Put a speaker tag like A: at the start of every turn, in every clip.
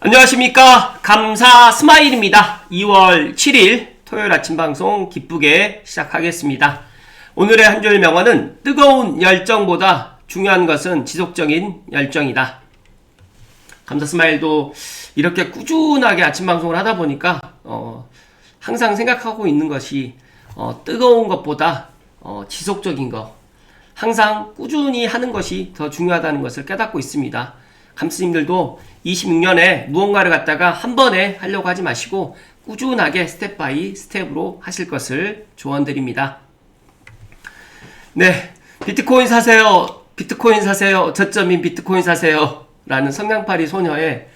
A: 안녕하십니까. 감사 스마일입니다. 2월 7일 토요일 아침 방송 기쁘게 시작하겠습니다. 오늘의 한 줄 명언은 뜨거운 열정보다 중요한 것은 지속적인 열정이다. 감사 스마일도 이렇게 꾸준하게 아침 방송을 하다 보니까 항상 생각하고 있는 것이 뜨거운 것보다 지속적인 것, 항상 꾸준히 하는 것이 더 중요하다는 것을 깨닫고 있습니다. 감스님들도 26년에 무언가를 갖다가 한 번에 하려고 하지 마시고 꾸준하게 스텝 바이 스텝으로 하실 것을 조언드립니다. 네, 비트코인 사세요. 비트코인 사세요. 저점인 비트코인 사세요. 라는 성냥팔이 소녀의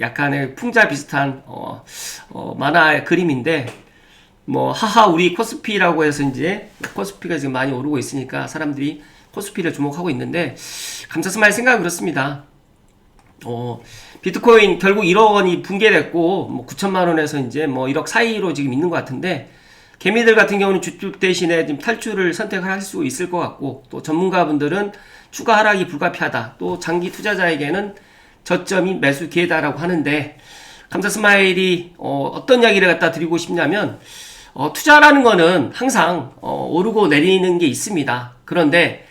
A: 약간의 풍자 비슷한 만화의 그림인데, 하하 우리 코스피라고 해서 이제 코스피가 지금 많이 오르고 있으니까 사람들이 코스피를 주목하고 있는데, 감사스마일 생각은 그렇습니다. 비트코인 결국 1억 원이 붕괴됐고 9천만 원에서 이제 1억 사이로 지금 있는 것 같은데, 개미들 같은 경우는 주축 대신에 지금 탈출을 선택할 수 있을 것 같고, 또 전문가분들은 추가 하락이 불가피하다, 또 장기 투자자에게는 저점이 매수 기회다라고 하는데, 감사 스마일이 어떤 이야기를 갖다 드리고 싶냐면, 투자라는 거는 항상 오르고 내리는 게 있습니다. 그런데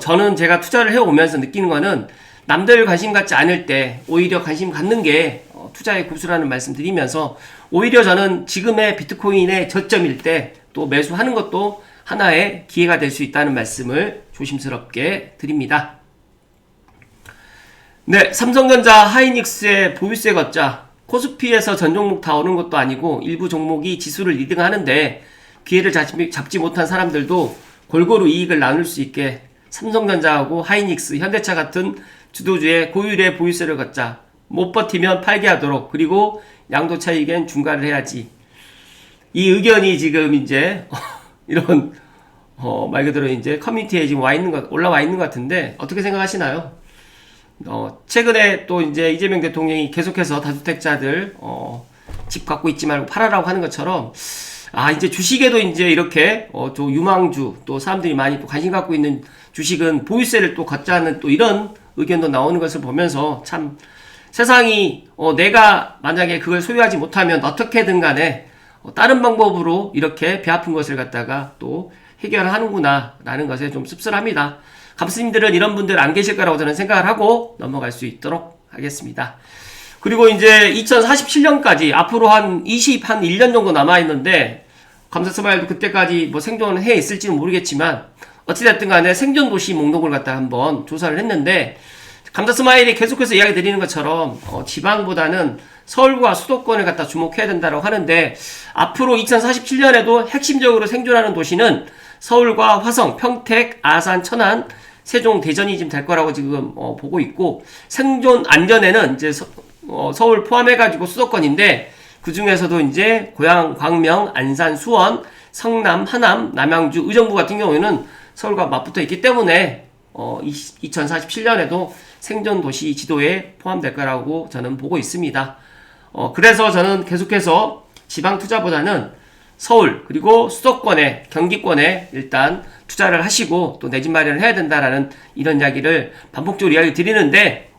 A: 저는 제가 투자를 해오면서 느끼는 거는, 남들 관심 갖지 않을 때 오히려 관심 갖는 게 투자의 고수라는 말씀 드리면서, 오히려 저는 지금의 비트코인의 저점일 때 또 매수하는 것도 하나의 기회가 될 수 있다는 말씀을 조심스럽게 드립니다. 네, 삼성전자, 하이닉스의 보유세 걷자, 코스피에서 전 종목 다 오른 것도 아니고 일부 종목이 지수를 리딩하는데 기회를 잡지 못한 사람들도 골고루 이익을 나눌 수 있게 삼성전자하고 하이닉스, 현대차 같은 주도주의 고율의 보유세를 걷자, 못 버티면 팔게 하도록, 그리고 양도 차익엔 중과를 해야지. 이 의견이 지금 이제 이런 말 그대로 이제 커뮤니티에 지금 올라와 있는 것 같은데, 어떻게 생각하시나요? 최근에 또 이제 이재명 대통령이 계속해서 다주택자들 집 갖고 있지 말고 팔아라고 하는 것처럼, 이제 주식에도 이제 이렇게 또 유망주, 또 사람들이 많이 또 관심 갖고 있는 주식은 보유세를 또 걷자는 또 이런 의견도 나오는 것을 보면서, 참 세상이 내가 만약에 그걸 소유하지 못하면 어떻게든 간에 다른 방법으로 이렇게 배 아픈 것을 갖다가 또 해결하는구나 라는 것에 좀 씁쓸합니다. 감스님들은 이런 분들 안 계실 거라고 저는 생각을 하고 넘어갈 수 있도록 하겠습니다. 그리고 이제 2047년까지 앞으로 한 1년 정도 남아있는데, 감사스마일도 그때까지 생존해 있을지는 모르겠지만 어찌됐든 간에 생존도시 목록을 갖다 한번 조사를 했는데, 감사스마일이 계속해서 이야기 드리는 것처럼 지방보다는 서울과 수도권을 갖다 주목해야 된다고 하는데, 앞으로 2047년에도 핵심적으로 생존하는 도시는 서울과 화성, 평택, 아산, 천안, 세종, 대전이 지금 될 거라고 지금 보고 있고, 생존 안전에는 이제 서울 포함해가지고 수도권인데, 그 중에서도 이제 고양, 광명, 안산, 수원, 성남, 하남, 남양주, 의정부 같은 경우에는 서울과 맞붙어 있기 때문에 2047년에도 생존도시 지도에 포함될 거라고 저는 보고 있습니다. 그래서 저는 계속해서 지방 투자보다는 서울, 그리고 수도권에, 경기권에 일단 투자를 하시고 또 내 집 마련을 해야 된다라는 이런 이야기를 반복적으로 이야기 드리는데,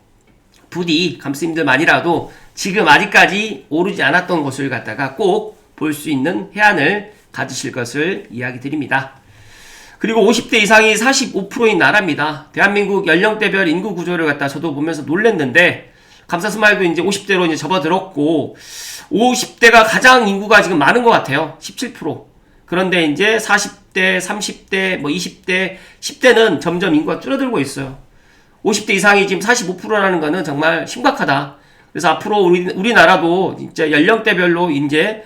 A: 부디 감스님들만이라도 지금 아직까지 오르지 않았던 곳을 갖다가 꼭 볼 수 있는 해안을 가지실 것을 이야기 드립니다. 그리고 50대 이상이 45%인 나라입니다. 대한민국 연령대별 인구 구조를 갖다 저도 보면서 놀랬는데, 감사스마일도 이제 50대로 이제 접어들었고, 50대가 가장 인구가 지금 많은 것 같아요. 17%. 그런데 이제 40대, 30대, 20대, 10대는 점점 인구가 줄어들고 있어요. 50대 이상이 지금 45%라는 거는 정말 심각하다. 그래서 앞으로 우리나라도 진짜 연령대별로 이제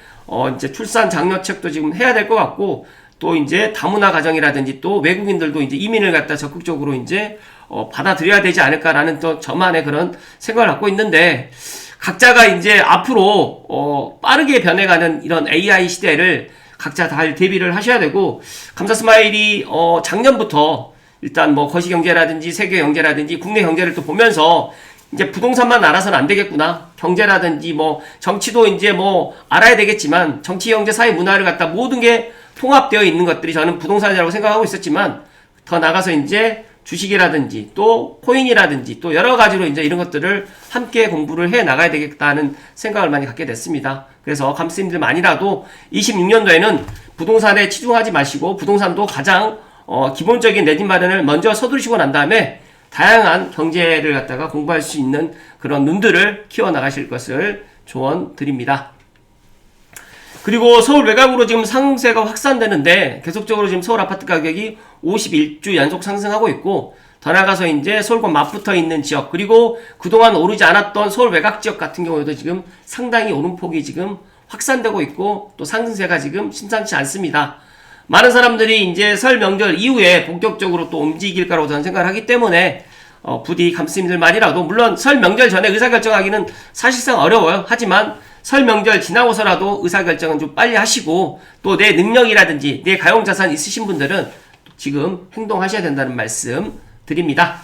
A: 출산 장려책도 지금 해야 될 것 같고, 또 이제 다문화 가정이라든지 또 외국인들도 이제 이민을 갖다 적극적으로 이제 받아들여야 되지 않을까라는 또 저만의 그런 생각을 갖고 있는데, 각자가 이제 앞으로 빠르게 변해가는 이런 AI 시대를 각자 잘 대비를 하셔야 되고, 감사스마일이 작년부터 일단 거시경제라든지 세계경제라든지 국내 경제를 또 보면서, 이제 부동산만 알아서는 안 되겠구나, 경제라든지 정치도 이제 알아야 되겠지만, 정치, 경제, 사회, 문화를 갖다 모든 게 통합되어 있는 것들이 저는 부동산이라고 생각하고 있었지만, 더 나가서 이제 주식이라든지 또 코인이라든지 또 여러 가지로 이제 이런 것들을 함께 공부를 해 나가야 되겠다는 생각을 많이 갖게 됐습니다. 그래서 감스님들만이라도 26년도에는 부동산에 치중하지 마시고 부동산도 가장 기본적인 내 집 마련을 먼저 서두르시고 난 다음에 다양한 경제를 갖다가 공부할 수 있는 그런 눈들을 키워나가실 것을 조언 드립니다. 그리고 서울 외곽으로 지금 상승세가 확산되는데 계속적으로 지금 서울 아파트 가격이 51주 연속 상승하고 있고 더 나아가서 이제 서울과 맞붙어 있는 지역 그리고 그동안 오르지 않았던 서울 외곽 지역 같은 경우에도 지금 상당히 오름폭이 지금 확산되고 있고 또 상승세가 지금 심상치 않습니다. 많은 사람들이 이제 설 명절 이후에 본격적으로 또 움직일 거라고 저는 생각을 하기 때문에 부디 감스님들만이라도 물론 설 명절 전에 의사결정하기는 사실상 어려워요. 하지만 설 명절 지나고서라도 의사결정은 좀 빨리 하시고 또 내 능력이라든지 내 가용자산 있으신 분들은 지금 행동하셔야 된다는 말씀 드립니다.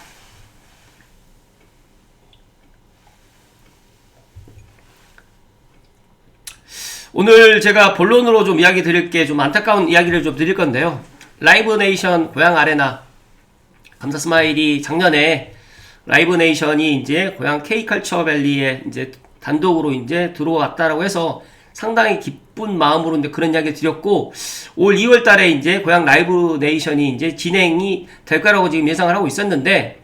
A: 오늘 제가 본론으로 좀 이야기 드릴 게 좀 안타까운 이야기를 좀 드릴 건데요. 라이브네이션 고향 아레나 감사스마일이 작년에 라이브네이션이 이제 고향 K컬처밸리에 이제 단독으로 이제 들어왔다라고 해서 상당히 기쁜 마음으로 이제 그런 이야기 드렸고 올 2월 달에 이제 고향 라이브네이션이 이제 진행이 될 거라고 지금 예상을 하고 있었는데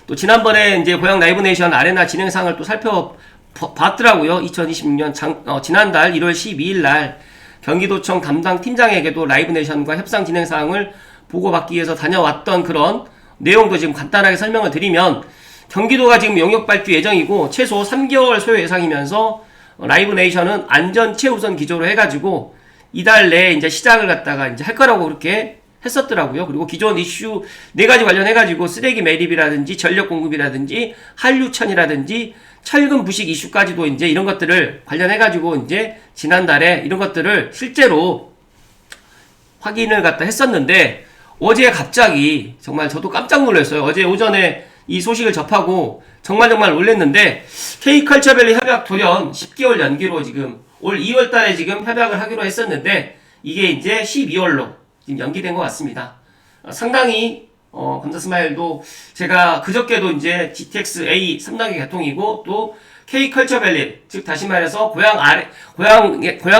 A: 또 지난번에 이제 고향 라이브네이션 아레나 진행상을 또 살펴봤더라고요. 2026년 지난달 1월 12일 날 경기도청 담당 팀장에게도 라이브네이션과 협상 진행사항을 보고받기 위해서 다녀왔던 그런 내용도 지금 간단하게 설명을 드리면 경기도가 지금 용역 발주 예정이고 최소 3개월 소요 예상이면서 라이브네이션은 안전 최우선 기조로 해가지고 이달 내에 이제 시작을 갖다가 이제 할 거라고 그렇게 했었더라고요. 그리고 기존 이슈 4가지 관련해가지고 쓰레기 매립이라든지 전력 공급이라든지 한류천이라든지 철근 부식 이슈까지도 이제 이런 것들을 관련해가지고 이제 지난달에 이런 것들을 실제로 확인을 갖다 했었는데 어제 갑자기 정말 저도 깜짝 놀랐어요. 어제 오전에 이 소식을 접하고 정말 놀랐는데 K컬처밸리 협약 돌연 10개월 연기로 지금 올 2월 달에 지금 협약을 하기로 했었는데 이게 이제 12월로 지금 연기된 것 같습니다. 상당히 감사스마일도 제가 그저께도 이제 GTX A 3단계 개통이고 또 K컬처밸리 즉 다시 말해서 고향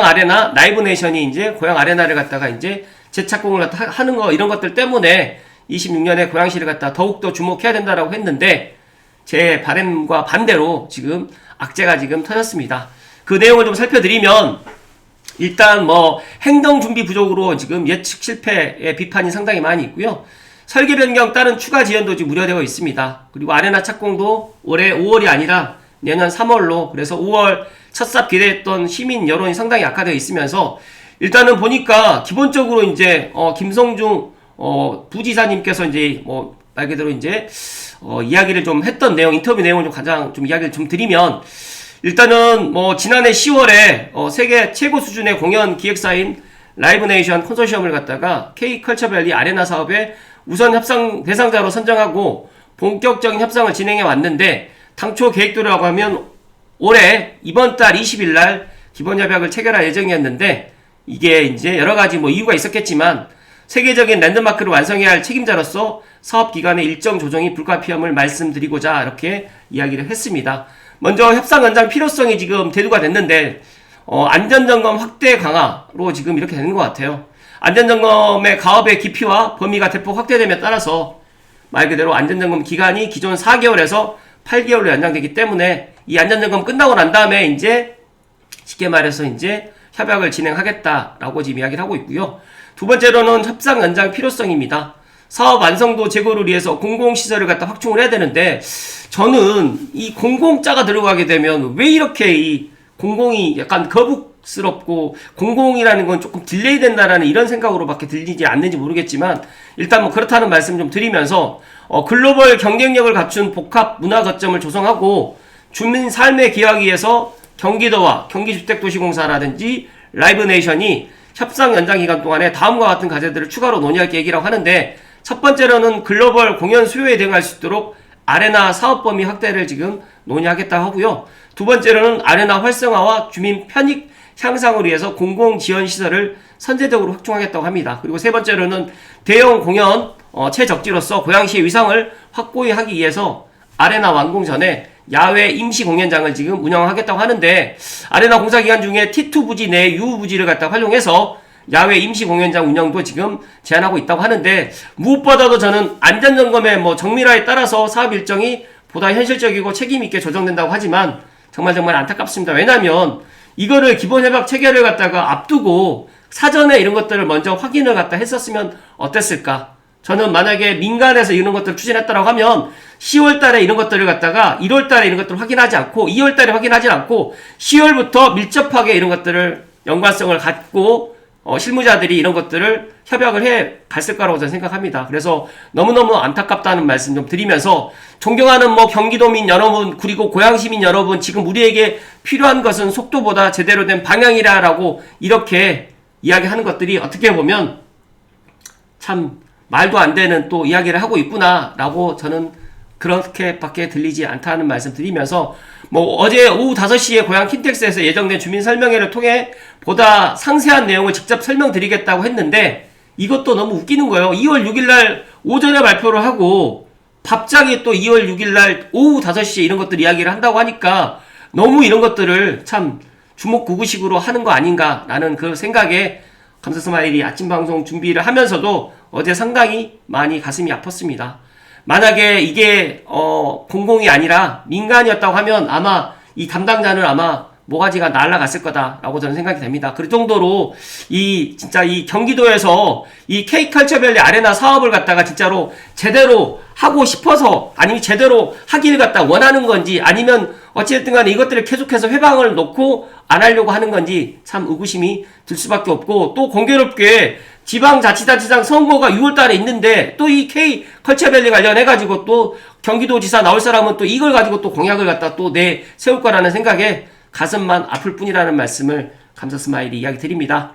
A: 아레나 라이브네이션이 이제 고향 아레나를 갖다가 이제 재착공을 갖다 하는 거 이런 것들 때문에 26년에 고양시를 갖다 더욱더 주목해야 된다라고 했는데 제 바람과 반대로 지금 악재가 지금 터졌습니다. 그 내용을 좀 살펴드리면 일단 행동 준비 부족으로 지금 예측 실패의 비판이 상당히 많이 있고요. 설계 변경 따른 추가 지연도 지금 우려되고 있습니다. 그리고 아레나 착공도 올해 5월이 아니라 내년 3월로 그래서 5월 첫삽 기대했던 시민 여론이 상당히 악화되어 있으면서 일단은 보니까 기본적으로 이제 김성중 부지사님께서 이제 말 그대로 이제 이야기를 좀 했던 내용 인터뷰 내용을 좀 가장 좀 이야기를 좀 드리면 일단은 지난해 10월에 세계 최고 수준의 공연 기획사인 라이브네이션 컨소시엄을 갖다가 K컬처밸리 아레나 사업의 우선 협상 대상자로 선정하고 본격적인 협상을 진행해 왔는데 당초 계획대로라고 하면 올해 이번 달 20일 날 기본 협약을 체결할 예정이었는데 이게 이제 여러 가지 이유가 있었겠지만 세계적인 랜드마크를 완성해야 할 책임자로서 사업 기간의 일정 조정이 불가피함을 말씀드리고자 이렇게 이야기를 했습니다. 먼저 협상 연장 필요성이 지금 대두가 됐는데 안전점검 확대 강화로 지금 이렇게 되는 것 같아요. 안전점검의 가업의 깊이와 범위가 대폭 확대됨에 따라서 말 그대로 안전점검 기간이 기존 4개월에서 8개월로 연장되기 때문에 이 안전점검 끝나고 난 다음에 이제 쉽게 말해서 이제 협약을 진행하겠다라고 지금 이야기를 하고 있고요. 두 번째로는 협상 연장 필요성입니다. 사업 완성도 제고를 위해서 공공시설을 갖다 확충을 해야 되는데 저는 이 공공자가 들어가게 되면 왜 이렇게 이 공공이 약간 거북스럽고 공공이라는 건 조금 딜레이 된다라는 이런 생각으로밖에 들리지 않는지 모르겠지만 일단 그렇다는 말씀 좀 드리면서 글로벌 경쟁력을 갖춘 복합 문화 거점을 조성하고 주민 삶에 기여하기 위해서 경기도와 경기주택도시공사라든지 라이브네이션이 협상 연장 기간 동안에 다음과 같은 과제들을 추가로 논의할 계획이라고 하는데 첫 번째로는 글로벌 공연 수요에 대응할 수 있도록 아레나 사업 범위 확대를 지금 논의하겠다고 하고요. 두 번째로는 아레나 활성화와 주민 편익 향상을 위해서 공공 지원 시설을 선제적으로 확충하겠다고 합니다. 그리고 세 번째로는 대형 공연 최적지로서 고양시의 위상을 확고히 하기 위해서 아레나 완공 전에 야외 임시 공연장을 지금 운영하겠다고 하는데, 아레나 공사 기간 중에 T2 부지 내 U 부지를 갖다 활용해서 야외 임시 공연장 운영도 지금 제안하고 있다고 하는데, 무엇보다도 저는 안전점검의 정밀화에 따라서 사업 일정이 보다 현실적이고 책임있게 조정된다고 하지만 정말 안타깝습니다. 왜냐면 이거를 기본협약 체결을 갖다가 앞두고 사전에 이런 것들을 먼저 확인을 갖다 했었으면 어땠을까? 저는 만약에 민간에서 이런 것들을 추진했다라고 하면 10월달에 이런 것들을 갖다가 1월달에 이런 것들을 확인하지 않고 2월달에 확인하지 않고 10월부터 밀접하게 이런 것들을 연관성을 갖고 실무자들이 이런 것들을 협약을 해 갔을 거라고 저는 생각합니다. 그래서 너무너무 안타깝다는 말씀 좀 드리면서, 존경하는 경기도민 여러분, 그리고 고양시민 여러분, 지금 우리에게 필요한 것은 속도보다 제대로 된 방향이라라고 이렇게 이야기하는 것들이 어떻게 보면 참 말도 안 되는 또 이야기를 하고 있구나라고 저는 그렇게밖에 들리지 않다는 말씀 드리면서, 어제 오후 5시에 고양 킨텍스에서 예정된 주민 설명회를 통해 보다 상세한 내용을 직접 설명드리겠다고 했는데, 이것도 너무 웃기는 거예요. 2월 6일날 오전에 발표를 하고 갑자기 또 2월 6일날 오후 5시에 이런 것들 이야기를 한다고 하니까 너무 이런 것들을 참 주먹구구식으로 하는 거 아닌가라는 그 생각에 감사스마일이 아침 방송 준비를 하면서도 어제 상당히 많이 가슴이 아팠습니다. 만약에 이게 공공이 아니라 민간이었다고 하면 아마 이 담당자는 아마 모가지가 날아갔을 거다라고 저는 생각이 됩니다. 그 정도로 진짜 이 경기도에서 이 K컬처밸리 아레나 사업을 갖다가 진짜로 제대로 하고 싶어서, 아니면 제대로 하기를 갖다 원하는 건지, 아니면 어찌됐든 간에 이것들을 계속해서 회방을 놓고 안 하려고 하는 건지 참 의구심이 들 수밖에 없고, 또 공교롭게 지방자치단체장 선거가 6월달에 있는데 또 이 K컬처밸리 관련해가지고 또 경기도지사 나올 사람은 또 이걸 가지고 또 공약을 갖다 또 세울 거라는 생각에 가슴만 아플 뿐이라는 말씀을 감사스마일이 이야기 드립니다.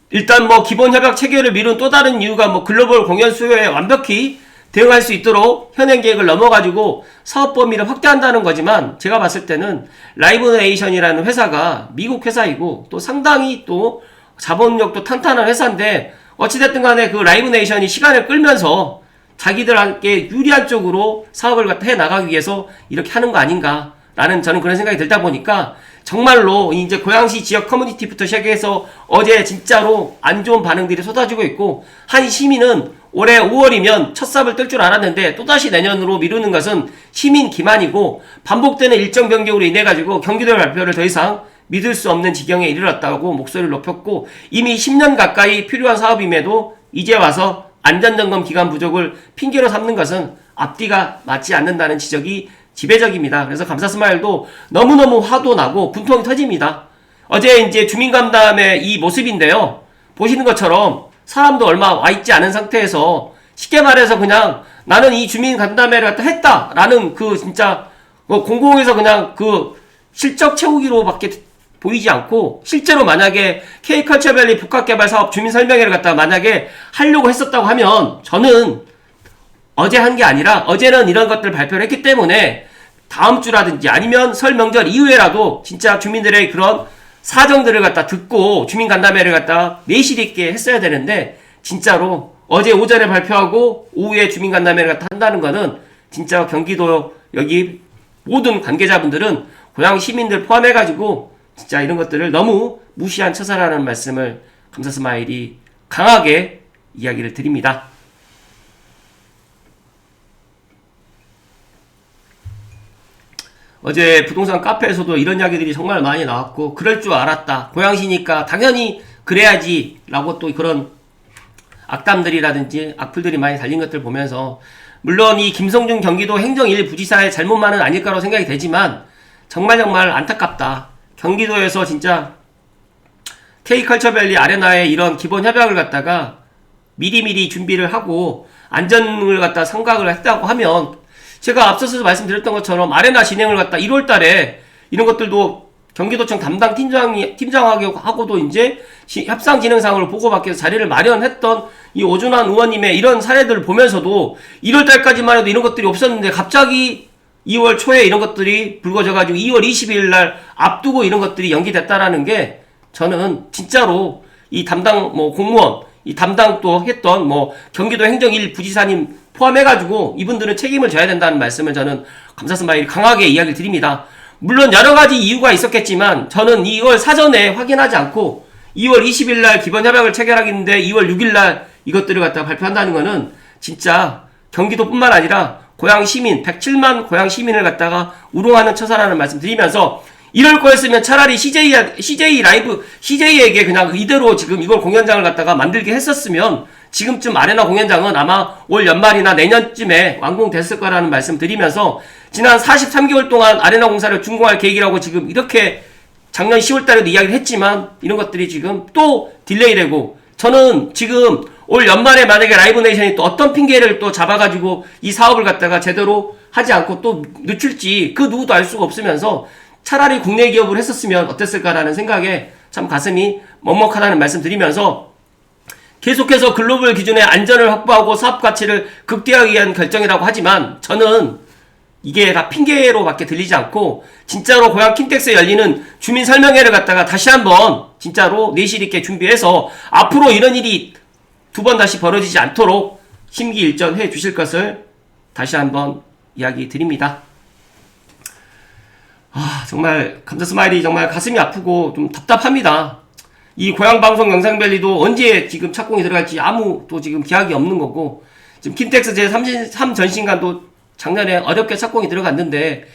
A: 일단 기본 협약 체결을 미룬 또 다른 이유가 글로벌 공연 수요에 완벽히 대응할 수 있도록 현행 계획을 넘어가지고 사업 범위를 확대한다는 거지만, 제가 봤을 때는 라이브네이션이라는 회사가 미국 회사이고 또 상당히 또 자본력도 탄탄한 회사인데, 어찌됐든 간에 그 라이브네이션이 시간을 끌면서 자기들한테 유리한 쪽으로 사업을 갖다 해 나가기 위해서 이렇게 하는 거 아닌가 라는 저는 그런 생각이 들다 보니까, 정말로 이제 고양시 지역 커뮤니티부터 시작해서 어제 진짜로 안 좋은 반응들이 쏟아지고 있고, 한 시민은 올해 5월이면 첫 삽을 뜰 줄 알았는데 또다시 내년으로 미루는 것은 시민 기만이고, 반복되는 일정 변경으로 인해 가지고 경기도 발표를 더 이상 믿을 수 없는 지경에 이르렀다고 목소리를 높였고, 이미 10년 가까이 필요한 사업임에도 이제 와서 안전점검 기간 부족을 핑계로 삼는 것은 앞뒤가 맞지 않는다는 지적이 지배적입니다. 그래서 감사스마일도 너무너무 화도 나고 분통이 터집니다. 어제 이제 주민간담회 이 모습인데요. 보시는 것처럼 사람도 얼마 와 있지 않은 상태에서 쉽게 말해서 그냥 나는 이 주민간담회를 갖다 했다라는 그 진짜 공공에서 그냥 그 실적 채우기로밖에 보이지 않고, 실제로 만약에 K컬처밸리 복합개발사업 주민설명회를 갖다가 만약에 하려고 했었다고 하면, 저는 어제 한 게 아니라 어제는 이런 것들을 발표를 했기 때문에 다음 주라든지 아니면 설 명절 이후에라도 진짜 주민들의 그런 사정들을 갖다 듣고 주민간담회를 갖다 내실 있게 했어야 되는데, 진짜로 어제 오전에 발표하고 오후에 주민간담회를 갖다 한다는 거는 진짜 경기도 여기 모든 관계자분들은 고양 시민들 포함해가지고 진짜 이런 것들을 너무 무시한 처사라는 말씀을 감사스마일이 강하게 이야기를 드립니다. 어제 부동산 카페에서도 이런 이야기들이 정말 많이 나왔고, 그럴 줄 알았다, 고양시니까 당연히 그래야지 라고 또 그런 악담들이라든지 악플들이 많이 달린 것들 보면서, 물론 이 김성준 경기도 행정 1부지사의 잘못만은 아닐까라고 생각이 되지만 정말 안타깝다. 경기도에서 진짜 K컬처밸리 아레나의 이런 기본 협약을 갖다가 미리미리 준비를 하고 안전을 갖다 생각을 했다고 하면, 제가 앞서서 말씀드렸던 것처럼 아레나 진행을 갖다 1월달에 이런 것들도 경기도청 담당 팀장하고도 이제 협상 진행상을 보고받기 위해서 자리를 마련했던 이 오준환 의원님의 이런 사례들을 보면서도 1월달까지만 해도 이런 것들이 없었는데 갑자기 2월 초에 이런 것들이 불거져가지고 2월 20일 날 앞두고 이런 것들이 연기됐다라는 게, 저는 진짜로 이 담당 공무원 이 담당 또 했던 뭐 경기도 행정 1 부지사님 포함해가지고 이분들은 책임을 져야 된다는 말씀을 저는 감사 스마일 강하게 이야기를 드립니다. 물론 여러 가지 이유가 있었겠지만 저는 이걸 사전에 확인하지 않고 2월 20일 날 기본 협약을 체결하겠는데 2월 6일 날 이것들을 갖다가 발표한다는 거는 진짜 경기도뿐만 아니라 고양 시민 107만 고양 시민을 갖다가 우롱하는 처사라는 말씀 드리면서 이럴 거였으면 차라리 CJ에게 그냥 이대로 지금 이걸 공연장을 갖다가 만들게 했었으면 지금쯤 아레나 공연장은 아마 올 연말이나 내년쯤에 완공됐을 거라는 말씀 드리면서 지난 43개월 동안 아레나 공사를 준공할 계획이라고 지금 이렇게 작년 10월 달에도 이야기를 했지만 이런 것들이 지금 또 딜레이 되고 저는 지금 올 연말에 만약에 라이브네이션이 또 어떤 핑계를 또 잡아가지고 이 사업을 갖다가 제대로 하지 않고 또 늦출지 그 누구도 알 수가 없으면서 차라리 국내 기업을 했었으면 어땠을까라는 생각에 참 가슴이 먹먹하다는 말씀 드리면서 계속해서 글로벌 기준의 안전을 확보하고 사업 가치를 극대화하기 위한 결정이라고 하지만 저는 이게 다 핑계로 밖에 들리지 않고 진짜로 고양 킨텍스에 열리는 주민 설명회를 갖다가 다시 한번 진짜로 내실 있게 준비해서 앞으로 이런 일이 두 번 다시 벌어지지 않도록 심기일전해 주실 것을 다시 한번 이야기 드립니다. 정말 감사 스마일이 정말 가슴이 아프고 좀 답답합니다. 이 고양방송 영상밸리도 언제 지금 착공이 들어갈지 아무도 지금 기약이 없는 거고 지금 킨텍스 제3 전신관도 작년에 어렵게 착공이 들어갔는데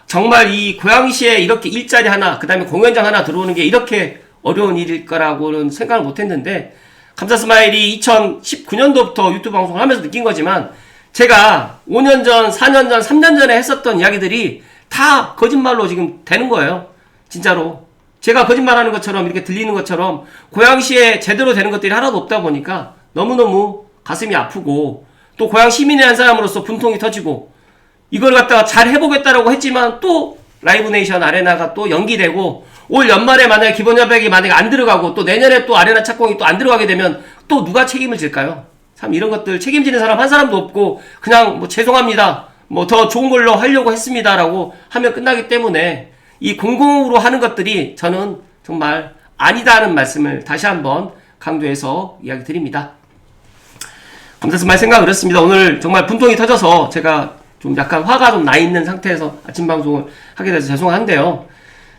A: 정말 이 고양시에 이렇게 일자리 하나 그 다음에 공연장 하나 들어오는 게 이렇게 어려운 일일 거라고는 생각을 못했는데 감사 스마일이 2019년도부터 유튜브 방송을 하면서 느낀 거지만 제가 5년 전, 4년 전, 3년 전에 했었던 이야기들이 다 거짓말로 지금 되는 거예요. 진짜로. 제가 거짓말하는 것처럼 이렇게 들리는 것처럼 고양시에 제대로 되는 것들이 하나도 없다 보니까 너무너무 가슴이 아프고 또 고양 시민의 한 사람으로서 분통이 터지고 이걸 갖다가 잘 해보겠다라고 했지만 또 라이브네이션 아레나가 또 연기되고 올 연말에 만약에 기본협약이 만약에 안 들어가고 또 내년에 또 아레나 착공이 또 안 들어가게 되면 또 누가 책임을 질까요? 참 이런 것들 책임지는 사람 한 사람도 없고 그냥 뭐 죄송합니다. 뭐 더 좋은 걸로 하려고 했습니다라고 하면 끝나기 때문에 이 공공으로 하는 것들이 저는 정말 아니다는 말씀을 다시 한번 강조해서 이야기 드립니다. 감사 스마일 생각을 했습니다. 오늘 정말 분통이 터져서 제가 좀 약간 화가 좀 나 있는 상태에서 아침 방송을 하게 돼서 죄송한데요.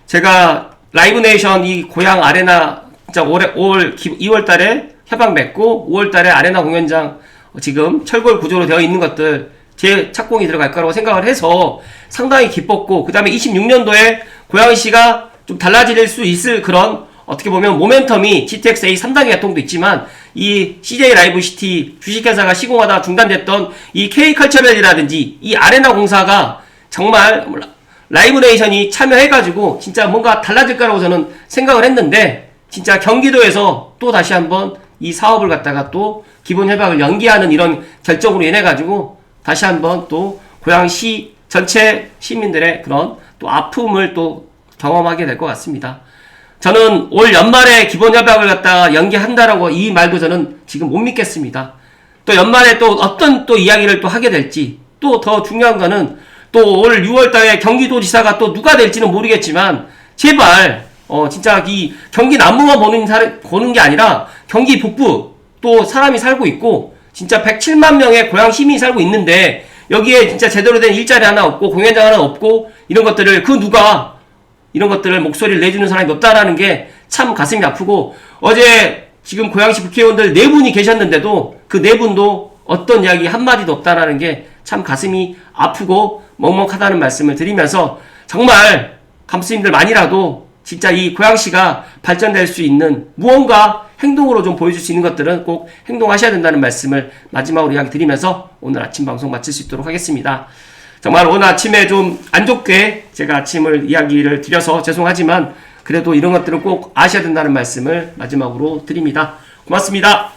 A: 제가 라이브네이션 이 고양 아레나 진짜 올 2월 달에 협약 맺고 5월 달에 아레나 공연장 지금 철골 구조로 되어 있는 것들 제 착공이 들어갈 거라고 생각을 해서 상당히 기뻤고 그 다음에 26년도에 고양시가 좀 달라질 수 있을 그런 어떻게 보면 모멘텀이 GTX-A 3단계 개통도 있지만 이 CJ 라이브시티 주식회사가 시공하다 중단됐던 이 K컬처밸리라든지 이 아레나 공사가 정말 라이브네이션이 참여해가지고 진짜 뭔가 달라질 거라고 저는 생각을 했는데 진짜 경기도에서 또 다시 한번 이 사업을 갖다가 또 기본 협약을 연기하는 이런 결정으로 인해가지고 다시 한번 또 고양시 전체 시민들의 그런 또 아픔을 또 경험하게 될 것 같습니다. 저는 올 연말에 기본 협약을 갖다가 연기한다라고 이 말도 저는 지금 못 믿겠습니다. 또 연말에 또 어떤 또 이야기를 또 하게 될지 또 더 중요한 거는 또 올 6월 달에 경기도지사가 또 누가 될지는 모르겠지만 제발 진짜 이 경기 남부만 보는 게 아니라 경기 북부 또 사람이 살고 있고 진짜 107만 명의 고양 시민이 살고 있는데 여기에 진짜 제대로 된 일자리 하나 없고 공연장 하나 없고 이런 것들을 그 누가 이런 것들을 목소리를 내주는 사람이 없다라는 게 참 가슴이 아프고 어제 지금 고양시 국회의원들 4분이 계셨는데도 그 4분도 어떤 이야기 한마디도 없다라는 게 참 가슴이 아프고 먹먹하다는 말씀을 드리면서 정말 감스님들만이라도 진짜 이 고양시가 발전될 수 있는 무언가 행동으로 좀 보여줄 수 있는 것들은 꼭 행동하셔야 된다는 말씀을 마지막으로 이야기 드리면서 오늘 아침 방송 마칠 수 있도록 하겠습니다. 정말 오늘 아침에 좀 안 좋게 제가 아침을 이야기를 드려서 죄송하지만 그래도 이런 것들은 꼭 아셔야 된다는 말씀을 마지막으로 드립니다. 고맙습니다.